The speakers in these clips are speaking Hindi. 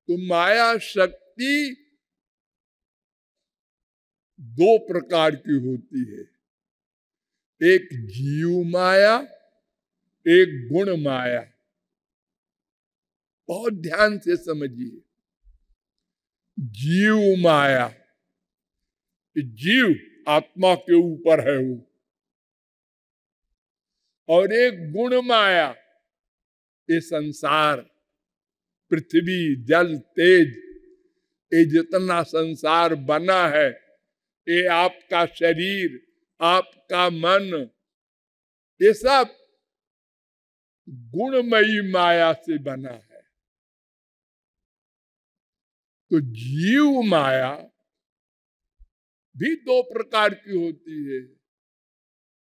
तो माया शक्ति दो प्रकार की होती है, एक जीव माया, एक गुण माया। बहुत ध्यान से समझिए। जीव माया, जीव आत्मा के ऊपर है वो, और एक गुण माया, ये संसार, पृथ्वी, जल, तेज, ये जितना संसार बना है, ये आपका शरीर, आपका मन, ये सब गुणमयी माया से बना है। तो जीव माया भी दो प्रकार की होती है,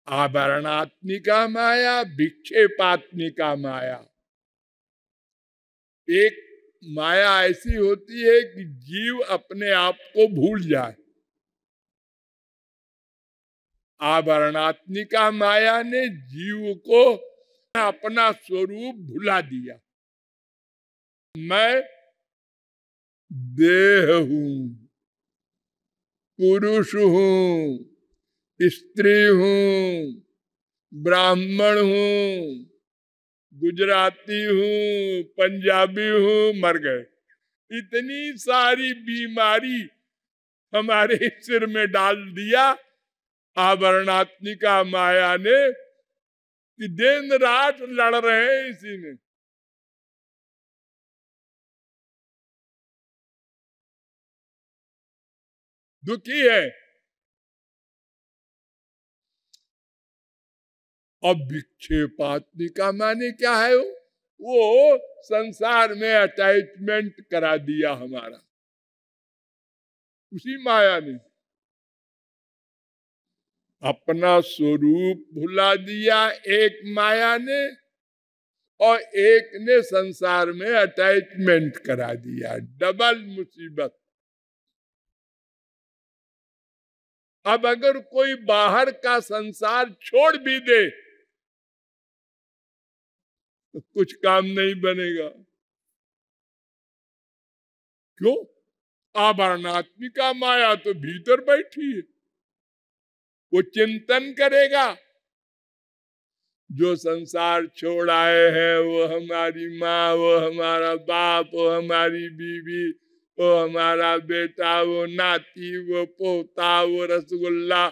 आवरणात्मिका माया, विक्षेपात्मिका माया। एक माया ऐसी होती है कि जीव अपने आप को भूल जाए। आवरणात्मिका माया ने जीव को अपना स्वरूप भुला दिया। मैं देह हूं, पुरुष हूं, स्त्री हूं, ब्राह्मण हूं, गुजराती हूं, पंजाबी हूं, मर गए। इतनी सारी बीमारी हमारे सिर में डाल दिया आवरणात्मिका माया ने कि दिन रात लड़ रहे हैं इसी में। दुखी है। अब विक्षेपात्मिका माने क्या है? वो संसार में अटैचमेंट करा दिया हमारा, उसी माया ने अपना स्वरूप भुला दिया, एक माया ने, और एक ने संसार में अटैचमेंट करा दिया। डबल मुसीबत। अब अगर कोई बाहर का संसार छोड़ भी दे तो कुछ काम नहीं बनेगा। क्यों? आवरणात्मिका माया तो भीतर बैठी है, वो चिंतन करेगा। जो संसार छोड़ आए हैं, वो हमारी माँ, वो हमारा बाप, वो हमारी बीवी, वो हमारा बेटा, वो नाती, वो पोता, वो रसगुल्ला।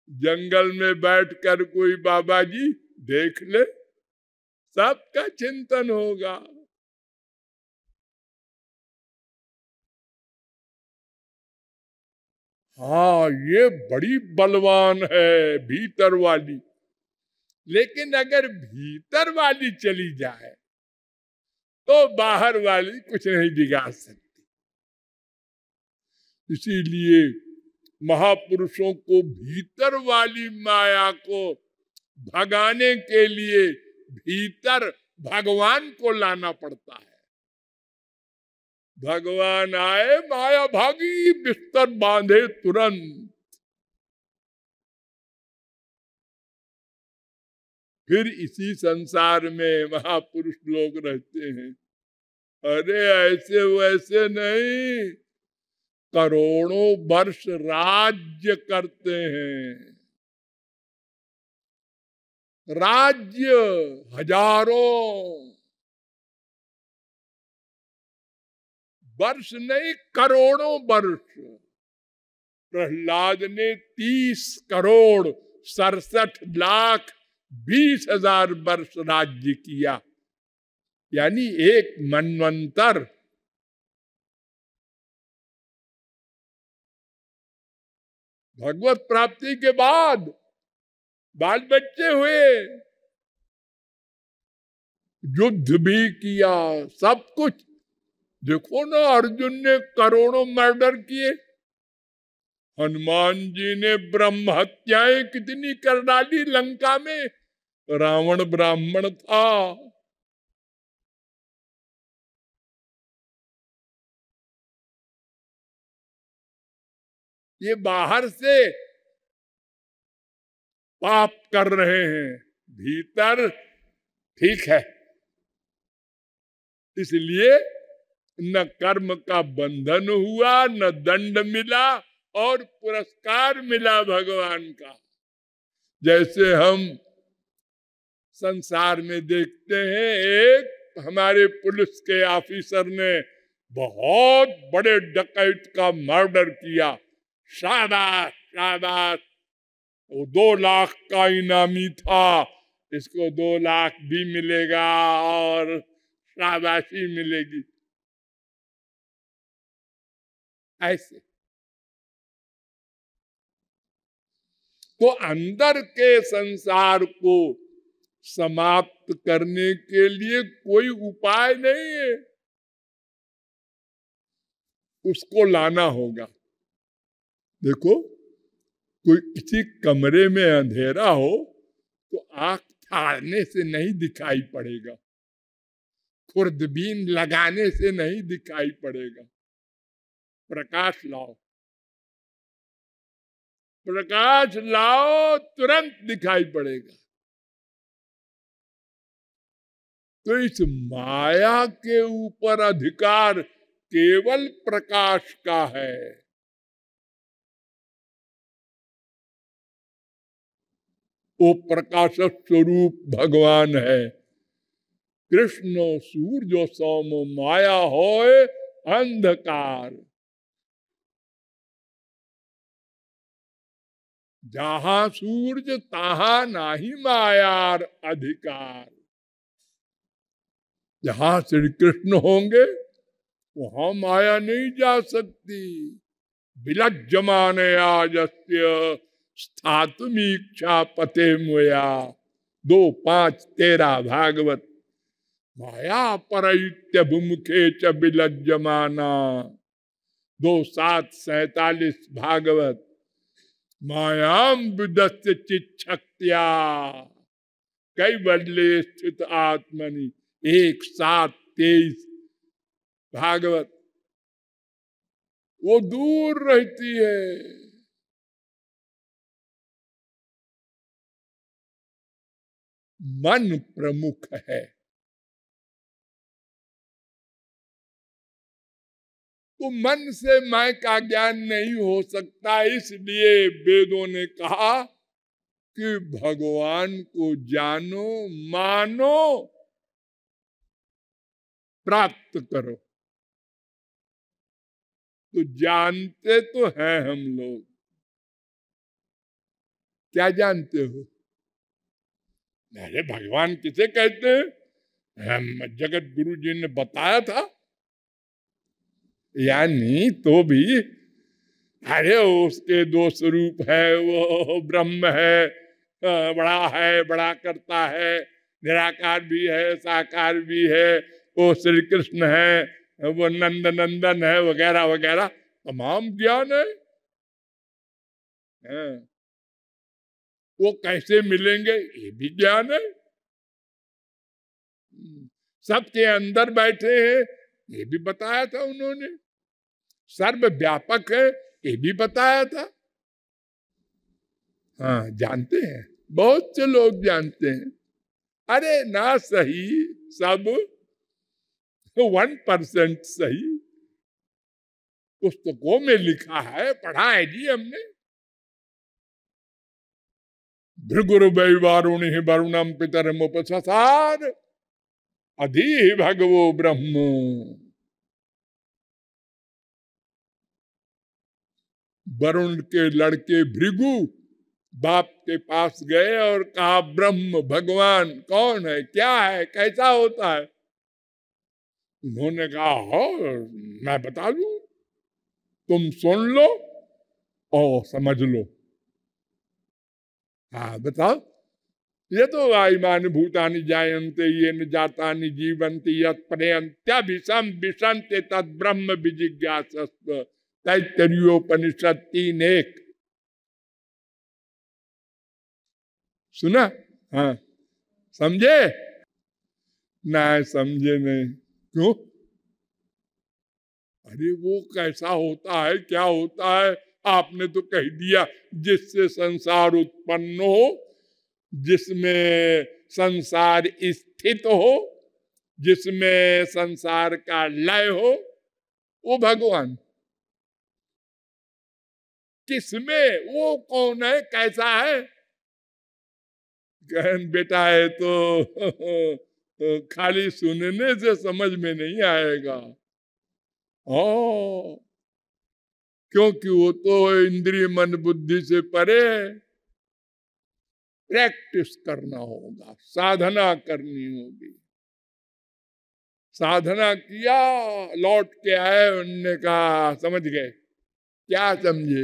जंगल में बैठकर कोई बाबा जी देख ले, सबका चिंतन होगा। हाँ, ये बड़ी बलवान है भीतर वाली। लेकिन अगर भीतर वाली चली जाए तो बाहर वाली कुछ नहीं बिगाड़ सकती। इसीलिए महापुरुषों को भीतर वाली माया को भगाने के लिए भीतर भगवान को लाना पड़ता है। भगवान आए, माया भागी, बिस्तर बांधे तुरंत। फिर इसी संसार में महापुरुष लोग रहते हैं। अरे ऐसे वैसे नहीं, करोड़ों वर्ष राज्य करते हैं। राज्य हजारों वर्ष नहीं, करोड़ों वर्ष। प्रहलाद ने 30 करोड़ 67 लाख 20,000 वर्ष राज्य किया, यानी एक मनवंतर। भगवत प्राप्ति के बाद बाल बच्चे हुए, युद्ध भी किया, सब कुछ। देखो ना, अर्जुन ने करोड़ों मर्डर किए, हनुमान जी ने ब्रह्म हत्याएं कितनी कर डाली लंका में। रावण ब्राह्मण था। ये बाहर से पाप कर रहे हैं, भीतर ठीक है। इसलिए न कर्म का बंधन हुआ, न दंड मिला और पुरस्कार मिला भगवान का। जैसे हम संसार में देखते हैं, एक हमारे पुलिस के ऑफिसर ने बहुत बड़े डकैत का मर्डर किया, शाबाश शाबाश, वो 2 लाख का इनामी था, इसको 2 लाख भी मिलेगा और शाबाशी मिलेगी। ऐसे तो अंदर के संसार को समाप्त करने के लिए कोई उपाय नहीं है, उसको लाना होगा। देखो, कोई किसी कमरे में अंधेरा हो तो आंख फाड़ने से नहीं दिखाई पड़ेगा, खुर्दबीन लगाने से नहीं दिखाई पड़ेगा। प्रकाश लाओ, प्रकाश लाओ, तुरंत दिखाई पड़ेगा। तो इस माया के ऊपर अधिकार केवल प्रकाश का है। वो प्रकाश स्वरूप भगवान है। कृष्ण सूर्य सोम माया होए अंधकार, जहां सूर्य तहां नाही मायार अधिकार। जहां श्री कृष्ण होंगे वहां माया नहीं जा सकती। विलज्जमाने आजस्य स्थातुमीक्षा पते मुया, 2:5-13 भागवत। माया परैत्य भूमुखे च विलज्जमाना, 2:7-47 भागवत। मायाम विदस्य चिच्छक्त्या कैवल्ये स्थित आत्मनि, 1:7-23 भागवत। वो दूर रहती है। मन प्रमुख है। तो मन से मैं का ज्ञान नहीं हो सकता, इसलिए वेदों ने कहा कि भगवान को जानो, मानो, प्राप्त करो। तो जानते तो हैं हम लोग, क्या जानते हो? अरे भगवान किसे कहते हैं? हम जगत गुरु जी ने बताया था। यानी तो भी अरे उसके 2 स्वरूप है, वो ब्रह्म है, बड़ा है, बड़ा करता है, निराकार भी है, साकार भी है, वो श्री कृष्ण है, वो नंद नंदन है, वगैरह वगैरह तमाम ज्ञान है। वो कैसे मिलेंगे ये भी ज्ञान है। सबके अंदर बैठे हैं ये भी बताया था उन्होंने। सर्व व्यापक है ये भी बताया था। हाँ, जानते हैं, बहुत से लोग जानते हैं। अरे ना सही सब 1% सही, पुस्तकों में लिखा है, पढ़ा है जी हमने। भृगुरु वैवारुणि वरुणम पितरमुपससार अधि भगवो ब्रह्मो। वरुण के लड़के भृगु बाप के पास गए और कहा ब्रह्म भगवान कौन है, क्या है, कैसा होता है? उन्होंने कहा हो मैं बता दूं, तुम सुन लो और समझ लो। हाँ बताओ। ये तो वायुमान भूतानि जायन्ते ये न जातानि जीवन्ति यत्पर्यन्त्यभिसम विसन्ते तद ब्रह्म विजिज्ञासस्व। तैत्तरीयोपनिषद 3:1 सुना? हाँ, समझे? ना समझे नहीं, क्यों? अरे वो कैसा होता है, क्या होता है? आपने तो कह दिया जिससे संसार उत्पन्न हो, जिसमें संसार स्थित हो, जिसमें संसार का लय हो वो भगवान। किसमें, वो कौन है, कैसा है? गहन बेटा है तो खाली सुनने से समझ में नहीं आएगा। ओ, क्योंकि वो तो इंद्रिय मन बुद्धि से परे है। प्रैक्टिस करना होगा, साधना करनी होगी। साधना किया, लौट के आए, उनने कहा समझ गए। क्या समझे?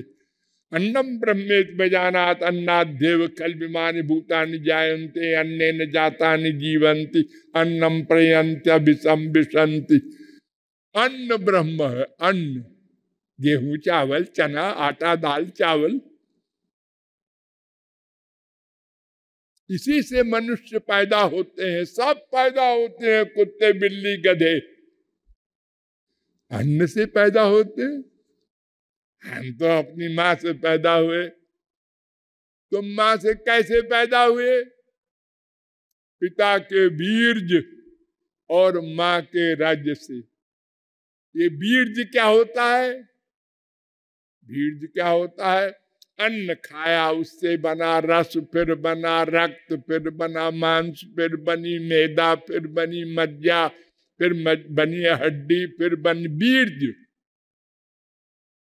अन्नम ब्रह्मेत बजानात अन्नाद्येव कल्पिमानि भूतानि जायन्ते अन्नेन जातानि जीवन्ति अन्नम प्रयन्त्य विषम विशन्ति। अन्न ब्रह्म है। अन्न, गेहूं चावल चना आटा दाल चावल, इसी से मनुष्य पैदा होते हैं। सब पैदा होते हैं, कुत्ते बिल्ली गधे अन्न से पैदा होते हैं। हम तो अपनी माँ से पैदा हुए। तुम माँ से कैसे पैदा हुए? पिता के बीर्ज और माँ के राज्य से। ये बीर्ज क्या होता है? बीर्ज क्या होता है? अन्न खाया, उससे बना रस, फिर बना रक्त, फिर बना मांस, फिर बनी मैदा, फिर बनी मज्जा, फिर बनी हड्डी, फिर बनी बीर्ज।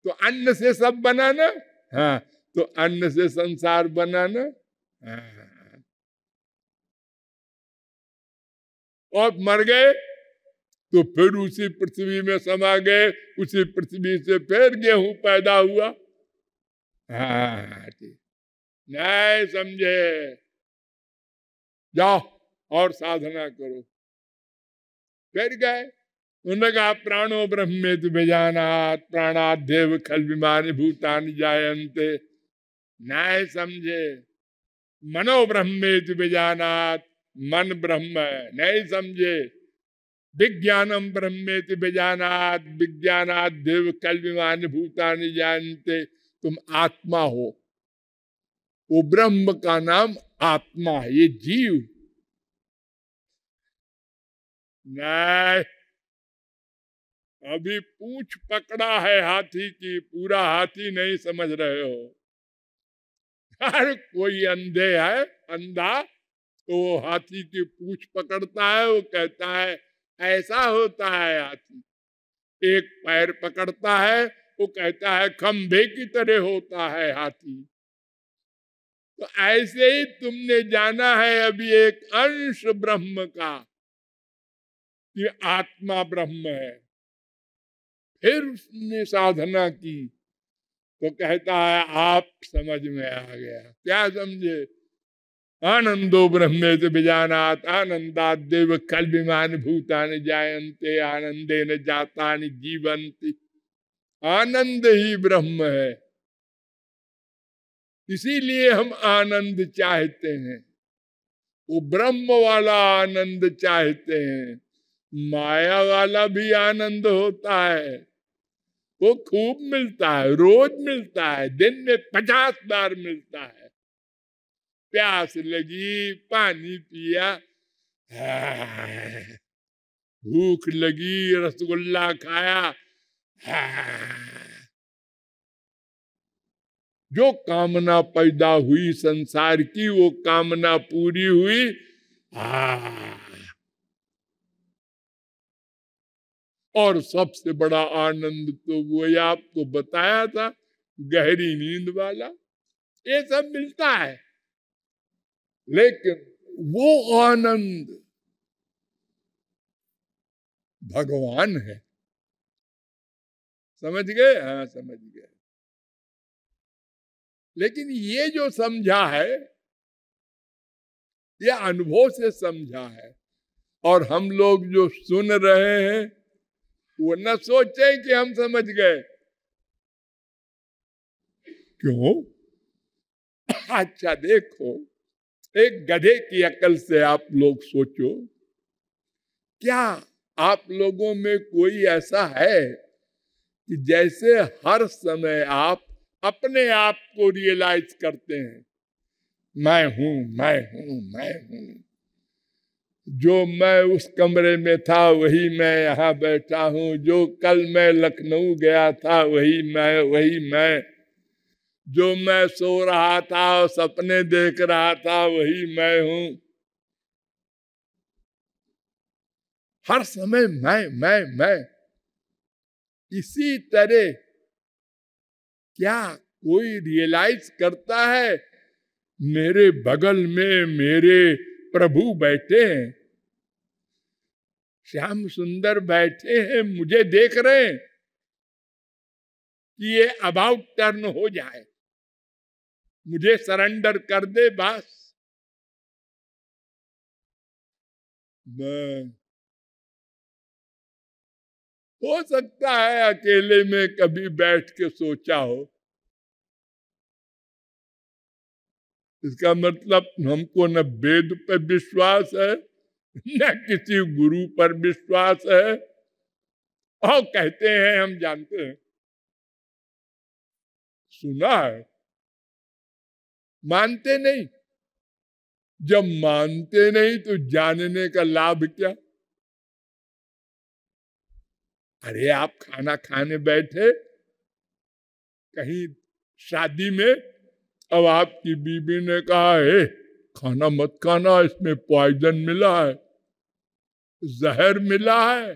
तो अन्न से सब बनाना। हाँ, तो अन्न से संसार बनाना। हाँ। और मर गए तो फिर उसी पृथ्वी में समा गए, उसी पृथ्वी से फिर गेहूं पैदा हुआ। हाँ, नहीं समझे? जाओ और साधना करो। फिर गए, उन्होंने कहा प्राणो ब्रह्मेत बेजानात प्राणादेव खल विमानी भूतानि जायन्ते। नहीं समझे? मनो ब्रह्मेत बेजानात, मन ब्रह्म है। नहीं समझे? विज्ञानम ब्रह्मेति बेजानात विज्ञानात देव कल विमानी भूतानि जानते। तुम आत्मा हो, वो ब्रह्म का नाम आत्मा है, ये जीव नहीं। अभी पूंछ पकड़ा है हाथी की, पूरा हाथी नहीं समझ रहे हो। हर कोई अंधे है, अंधा तो वो हाथी की पूंछ पकड़ता है, वो कहता है ऐसा होता है। हाथी एक पैर पकड़ता है, वो कहता है खंभे की तरह होता है हाथी। तो ऐसे ही तुमने जाना है अभी एक अंश ब्रह्म का, कि आत्मा ब्रह्म है। फिर उसने साधना की तो कहता है आप समझ में आ गया। क्या समझे? आनंदो ब्रह्मेत बीजानात आनंदात देव कल विमान भूतानि जायन्ते आनंदेन जातानि जीवन्ति। आनंद ही ब्रह्म है, इसीलिए हम आनंद चाहते हैं। वो ब्रह्म वाला आनंद चाहते हैं। माया वाला भी आनंद होता है, वो खूब मिलता है, रोज मिलता है, दिन में 50 बार मिलता है। प्यास लगी पानी पिया, भूख लगी रसगुल्ला खाया, जो कामना पैदा हुई संसार की वो कामना पूरी हुई। और सबसे बड़ा आनंद तो वो आपको बताया था, गहरी नींद वाला। ये सब मिलता है, लेकिन वो आनंद भगवान है। समझ गए? हाँ समझ गए। लेकिन ये जो समझा है, ये अनुभव से समझा है। और हम लोग जो सुन रहे हैं वो न सोचे कि हम समझ गए। क्यों? अच्छा देखो, एक गधे की अकल से आप लोग सोचो, क्या आप लोगों में कोई ऐसा है कि जैसे हर समय आप अपने आप को रियलाइज करते हैं, मैं हूं मैं हूं मैं हूं, जो मैं उस कमरे में था वही मैं यहाँ बैठा हूँ, जो कल मैं लखनऊ गया था वही मैं, जो मैं सो रहा था और सपने देख रहा था वही मैं हूँ। हर समय मैं। इसी तरह क्या कोई रियलाइज करता है मेरे बगल में मेरे प्रभु बैठे हैं, श्याम सुंदर बैठे हैं, मुझे देख रहे हैं कि ये अबाउट टर्न हो जाए, मुझे सरेंडर कर दे बस। हो सकता है अकेले में कभी बैठ के सोचा हो, इसका मतलब हमको न वेद पर विश्वास है न किसी गुरु पर विश्वास है, और कहते हैं हम जानते हैं, सुना है, मानते नहीं। जब मानते नहीं तो जानने का लाभ क्या? अरे आप खाना खाने बैठे कहीं शादी में, अब आपकी बीबी ने कहा है खाना मत खाना, इसमें पॉइजन मिला है, जहर मिला है।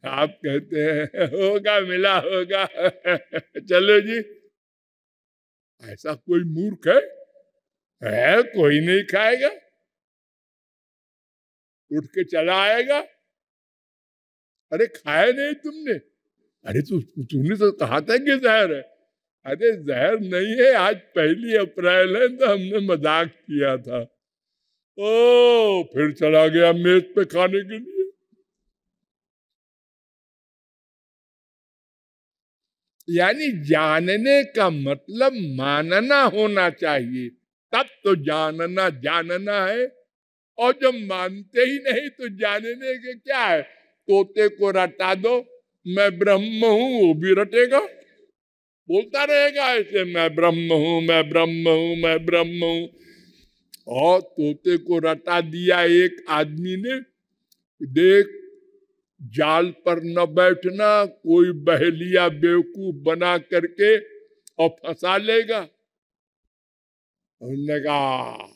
आप कहते हैं होगा, मिला होगा चलो जी। ऐसा कोई मूर्ख है कोई नहीं खाएगा, उठ के चला आएगा। अरे खाया नहीं तुमने? अरे तूने तो कहा था कि जहर है। अरे जहर नहीं है, आज 1 अप्रैल है तो हमने मजाक किया था। ओ फिर चला गया मेज पे खाने के लिए। यानी जानने का मतलब मानना होना चाहिए, तब तो जानना जानना है। और जब मानते ही नहीं तो जानने के क्या है? तोते को रटा दो, मैं ब्रह्म हूं, वो भी रटेगा, बोलता रहेगा ऐसे, मैं ब्रह्म हूं, मैं ब्रह्म हूं, मैं ब्रह्म हूं। और तोते को रटा दिया एक आदमी ने, देख जाल पर न बैठना, कोई बहेलिया बेवकूफ बना करके और फंसा लेगा। उन्होंने कहा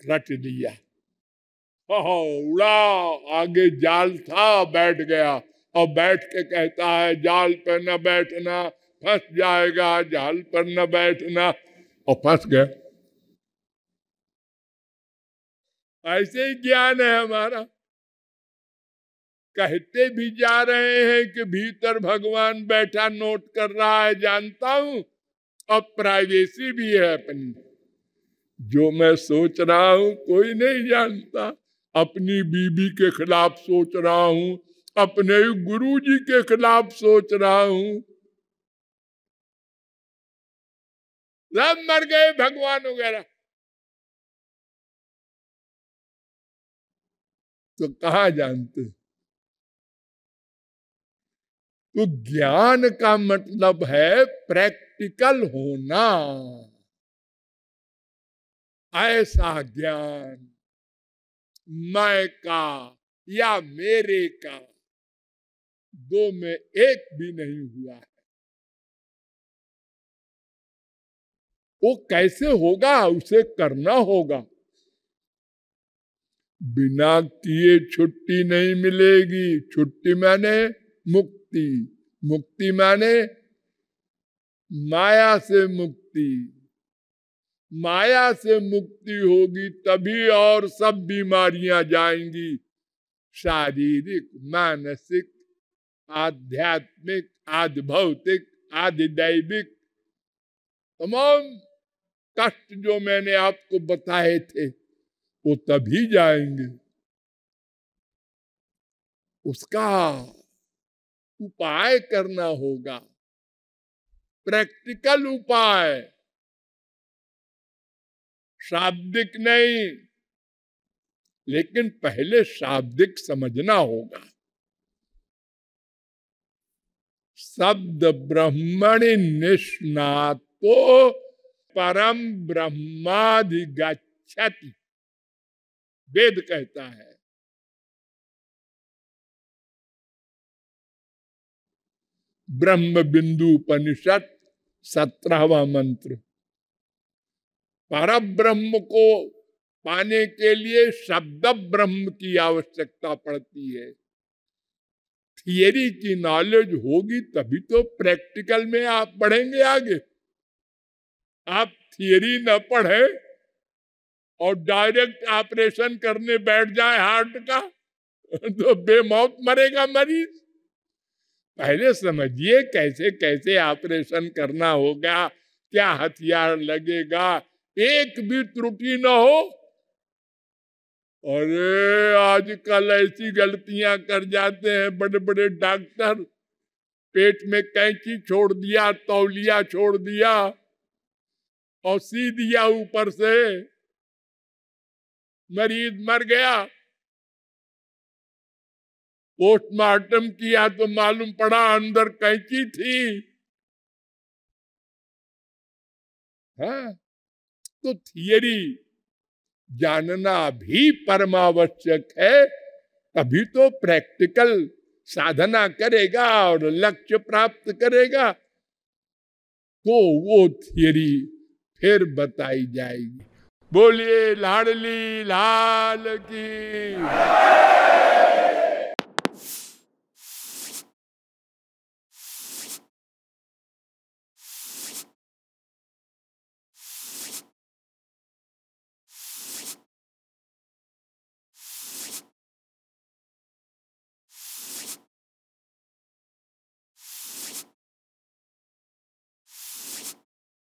रट दिया, उड़ा, आगे जाल था, बैठ गया और बैठ के कहता है जाल पर न बैठना, फंस जाएगा, जाल पर न बैठना, और फंस गया। ऐसे ही ज्ञान है हमारा। कहते भी जा रहे हैं कि भीतर भगवान बैठा नोट कर रहा है, जानता हूं, और प्राइवेसी भी है अपनी। जो मैं सोच रहा हूं कोई नहीं जानता। अपनी बीबी के खिलाफ सोच रहा हूं, अपने गुरु जी के खिलाफ सोच रहा हूं। सब मर गए भगवान वगैरह, तो कहाँ जानते? तो ज्ञान का मतलब है प्रैक्टिकल होना। ऐसा ज्ञान मैं का या मेरे का, दो में एक भी नहीं हुआ है। वो कैसे होगा? उसे करना होगा। बिना किए छुट्टी नहीं मिलेगी। छुट्टी माने मुक्ति, मुक्ति माने माया से मुक्ति। माया से मुक्ति होगी तभी और सब बीमारियां जाएंगी, शारीरिक, मानसिक, आध्यात्मिक, आदि भौतिक, आदि दैविक, तमाम कष्ट जो मैंने आपको बताए थे वो तभी जाएंगे। उसका उपाय करना होगा, प्रैक्टिकल उपाय, शाब्दिक नहीं। लेकिन पहले शाब्दिक समझना होगा। शब्द ब्रह्मणि निष्णातो परम ब्रह्माधिगच्छति। वेद कहता है। ब्रह्म बिंदु उपनिषद 17वां मंत्र। परब्रह्म को पाने के लिए शब्द ब्रह्म की आवश्यकता पड़ती है। थियरी की नॉलेज होगी तभी तो प्रैक्टिकल में आप बढ़ेंगे आगे। आप थियरी न पढ़े और डायरेक्ट ऑपरेशन करने बैठ जाए हार्ट का तो बेमौत मरेगा मरीज। पहले समझिए कैसे कैसे ऑपरेशन करना होगा, क्या हथियार लगेगा, एक भी त्रुटि न हो। अरे आजकल ऐसी गलतियां कर जाते हैं बड़े बड़े डॉक्टर, पेट में कैंची छोड़ दिया, तौलिया छोड़ दिया और सी दिया ऊपर से, मरीज मर गया। पोस्टमार्टम किया तो मालूम पड़ा अंदर कैंची थी। हाँ, तो थियरी जानना भी परमावश्यक है, तभी तो प्रैक्टिकल साधना करेगा और लक्ष्य प्राप्त करेगा। तो वो थियरी फिर बताई जाएगी। बोलिए लाडली लाल की।